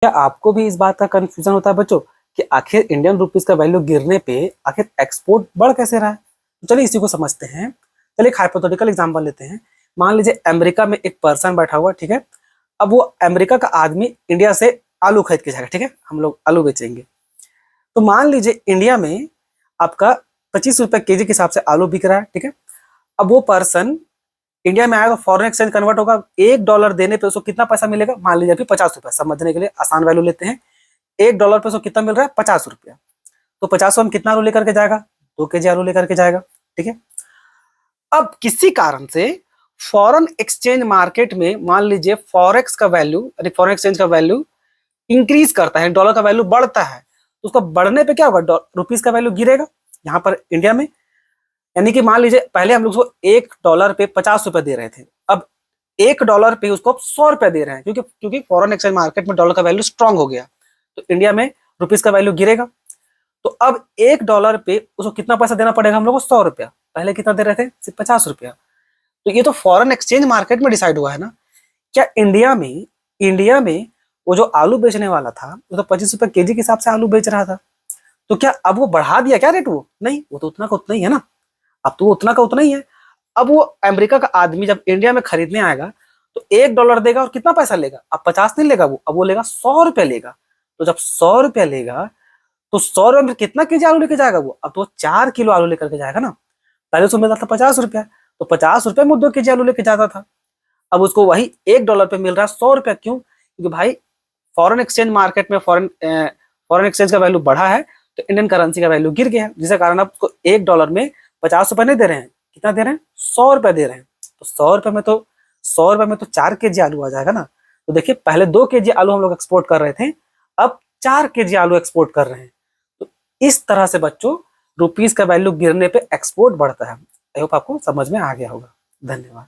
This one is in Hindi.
क्या आपको भी इस बात का कंफ्यूजन होता है बच्चों कि आखिर इंडियन रुपीस का वैल्यू गिरने पे आखिर एक्सपोर्ट बढ़ कैसे रहा है? तो चलिए इसी को समझते हैं। चलिए एक हाइपोथेटिकल एग्जांपल लेते हैं। मान लीजिए अमेरिका में एक पर्सन बैठा हुआ, ठीक है। अब वो अमेरिका का आदमी इंडिया से आलू खरीद के जाएगा, ठीक है। हम लोग आलू बेचेंगे। तो मान लीजिए इंडिया में आपका 25 रुपए केजी के हिसाब से आलू बिक रहा है, ठीक है। अब वो पर्सन इंडिया में आएगा, फॉरेन एक्सचेंज कन्वर्ट होगा, $1 देने पे उसको कितना पैसा मिलेगा? मान लीजिए अभी 50 रुपए, समझने के लिए आसान वैल्यू लेते हैं। $1 पे उसको कितना मिल रहा है? 50 रुपया। तो 50 में कितना आलू लेकर के जाएगा? 2 केजी आलू लेकर के जाएगा, ठीक है। अब किसी कारण से फॉरेन एक्सचेंज मार्केट में मान लीजिए फॉरेक्स का वैल्यू यानी फॉरेन एक्सचेंज का वैल्यू इंक्रीज करता है, डॉलर का वैल्यू बढ़ता है, तो उसका बढ़ने पे क्या होगा? रुपीस का वैल्यू गिरेगा यहाँ पर इंडिया में। यानी कि मान लीजिए पहले हम लोग उसको $1 पे 50 रुपए दे रहे थे, अब $1 पे उसको अब 100 रुपए दे रहे हैं, क्योंकि क्योंकि फॉरेन एक्सचेंज मार्केट में डॉलर का वैल्यू स्ट्रांग हो गया, तो इंडिया में रुपीस का वैल्यू गिरेगा। तो अब $1 पे उसको कितना पैसा देना पड़ेगा हम लोग को? 100 रुपया। पहले कितना दे रहे थे? सिर्फ 50 रुपया। तो ये तो फॉरेन एक्सचेंज मार्केट में डिसाइड हुआ है ना। क्या इंडिया में वो जो आलू बेचने वाला था वो तो 25 रुपए केजी के हिसाब से आलू बेच रहा था, तो क्या अब वो बढ़ा दिया क्या रेट? वो नहीं, वो तो उतना का उतना ही है ना। अब तो वो उतना का उतना ही है। अब वो अमेरिका का आदमी जब इंडिया में खरीदने आएगा तो $1 देगा और कितना पैसा लेगा? अब 50 नहीं लेगा वो, अब वो लेगा 100 रुपया लेगा। तो जब 100 रुपया लेगा तो 100 रुपये में कितना केजी आलू लेके जाएगा वो? अब तो 4 किलो आलू लेकर के जाएगा ना। पहले उसको मिलता था 50 रुपया, तो 50 रुपये में 2 केजी आलू लेके जाता था। अब उसको वही $1 पे मिल रहा है 100 रुपया। क्यों? क्योंकि भाई फॉरेन एक्सचेंज मार्केट में फॉरेन एक्सचेंज का वैल्यू बढ़ा है, तो इंडियन करेंसी का वैल्यू गिर गया, जिसके कारण अब उसको $1 में 50 रुपए नहीं दे रहे हैं, कितना दे रहे हैं? 100 रुपए दे रहे हैं। तो 100 रुपए में तो 4 केजी आलू आ जाएगा ना। तो देखिए पहले 2 केजी आलू हम लोग एक्सपोर्ट कर रहे थे, अब 4 केजी आलू एक्सपोर्ट कर रहे हैं। तो इस तरह से बच्चों रुपीस का वैल्यू गिरने पे एक्सपोर्ट बढ़ता है। आई होप आपको समझ में आ गया होगा। धन्यवाद।